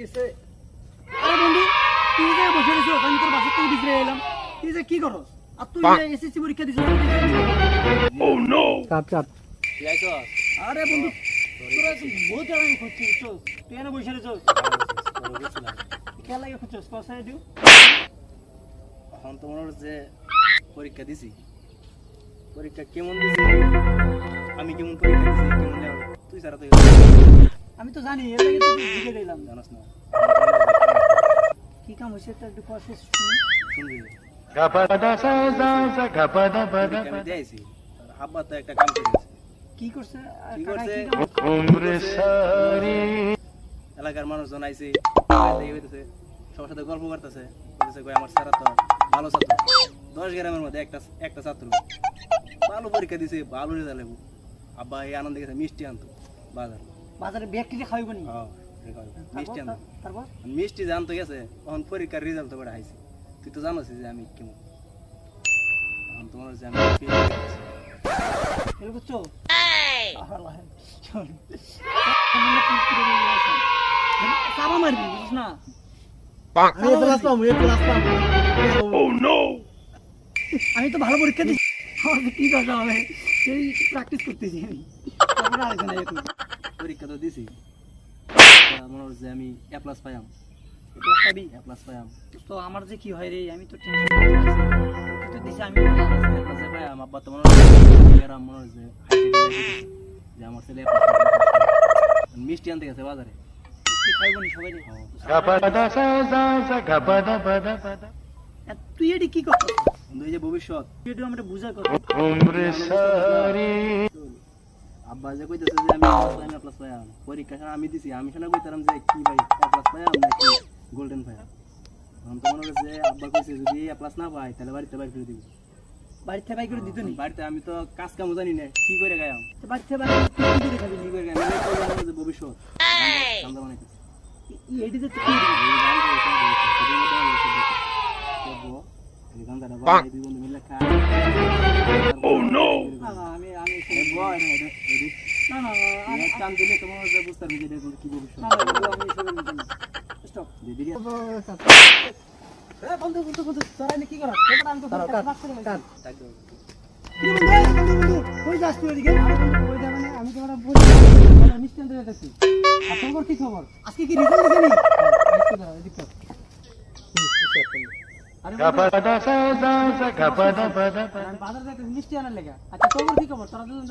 গেছে। আরে বন্ধু তুই যে বসে রয়েছিস আমি তোর বাসা থেকে বিজরে এলাম, তুই যে কি করস? আর তুই যে এসএসসি পরীক্ষা দিছিস? ও নো, কাট কাট। আরে বন্ধু তোরা বহুত আমি খুঁজছিস, তুই এনে বসে রয়েছিস খেলা লাগে খুঁজছিস কসাই দিও। এখন তো মনে হচ্ছে পরীক্ষা দিছি, পরীক্ষা কেমন দিছি, আমি কেমন পরীক্ষা দিছি কেমন যাবে তুই সারা তো আমি তো জানি এর লাগে তো জিজ্ঞেস দিলাম। জানাস না কি কাম হইছে তা একটু প্রসেস শুনি। শুনবি Gapada আমি দিয়েছি আব্বা তো একটা কাম করে গেছে। কি করছে? কি কাকা করছে? কি কাম করছে? umre sari এলাকার মানুষজন আইছে হইতেছে সবার সাথে গল্প করতেছে, বলতেছে কই আমার স্যার তো ভালো ছাত্র, 10 গ্রামের মধ্যে একটা ছাত্র ভালো পরীক্ষা দিছে, ভালো রেজাল্ট হইব। আব্বা এই আনন্দে গেছে মিষ্টি আনতো বাজার। বাজারে ব্যক্তিকে খাইব নি? হ্যাঁ মিষ্টি আনতো, তারপর মিষ্টি জানতো গেছে তখন পরীক্ষার রেজাল্ট তো করে আইছে। তুই তো জানোস যে আমি কেমন, এখন তোমার যে আমি fail হয়ে গেছি। এল বুঝছো? সাবা মারবি বুঝছ না? আমি তো ভালো পরীক্ষা দিচ্ছি, আমার কি দরকার হবে সেই প্র্যাকটিস করতেছি আমি। তারপরে আলোচনা এখন পরীক্ষা তো দিছি, মনে হচ্ছে যে আমি এ প্লাস পাইলাম, পাবি। এ প্লাস পাইলাম। তো আমার যে কি হয় রে, আমি তো টেনশন করতেছি। তুই তো দিছি আমি এ প্লাসে পাইলাম, আব্বা তো মনে হচ্ছে এরা মনে হচ্ছে যে আমার ছেলে এ প্লাস পাইলো। মিষ্টি আনতে গেছে বাজারে। মিষ্টি খাইব নি সবাই রে? gapada আর তুই এটি কি করছিস? বন্ধু এই যে ভবিষ্যৎ, তুই একটু আমাকে বুঝা কর। umre sari আব্বা যে কইতেছে যে আমি এ প্লাস পাইলাম, পরীক্ষা আমি দিছি, আমি শোনা কইতাম যে কি ভাই এ প্লাস পাইলাম নাকি গোল্ডেন পাইলাম। এখন তো মনে হচ্ছে যে আব্বা কইছে যদি এ প্লাস না পাই তাহলে বাড়িতে বাইর করে দিব। বাড়িতে বাই করে দিত নি? বাড়িতে আমি তো কাজ কামও জানি না, কি করে গায়াম, তো বাড়িতে বাই করে তুই কি করে খাবি? কি করে গায়াম, আমি তো জানি যে ভবিষ্যৎ কান্দা বানাইতেছে। এটি যে তুই কি দিবি? এই গান গাইছে, এই গান গাইছে, দেখো এই গানটা বানাই দুই বন্ধু মিলে খাই। না, না, আমি এই বয় রে রে না না আমি কান দিলে তোমার যে বুঝতে পারবি যে দেখো কি ভবিষ্যৎ। না না আমি শুনে নিতে না। স্টপ। দিদি এ বন্ধু বন্ধু বন্ধু তোরা এনে কি করছ? পেপার আনতো কাট করে কাট। ডাক দাও। কি বন্ধু বন্ধু কই যাস তুই এদিকে? আরে বন্ধু কই যাবে না, আমি তোমার বলি আমরা নিশ্চিন্ত যাইতেছি। আর খবর কি খবর? আজকে কি রেজাল্ট দিবি নি? একটু দাঁড়া এদিকে। আরে gapada বাজার যাইতে মিষ্টি আনার লাগা। আচ্ছা খবর কি খবর? তোরা দুজন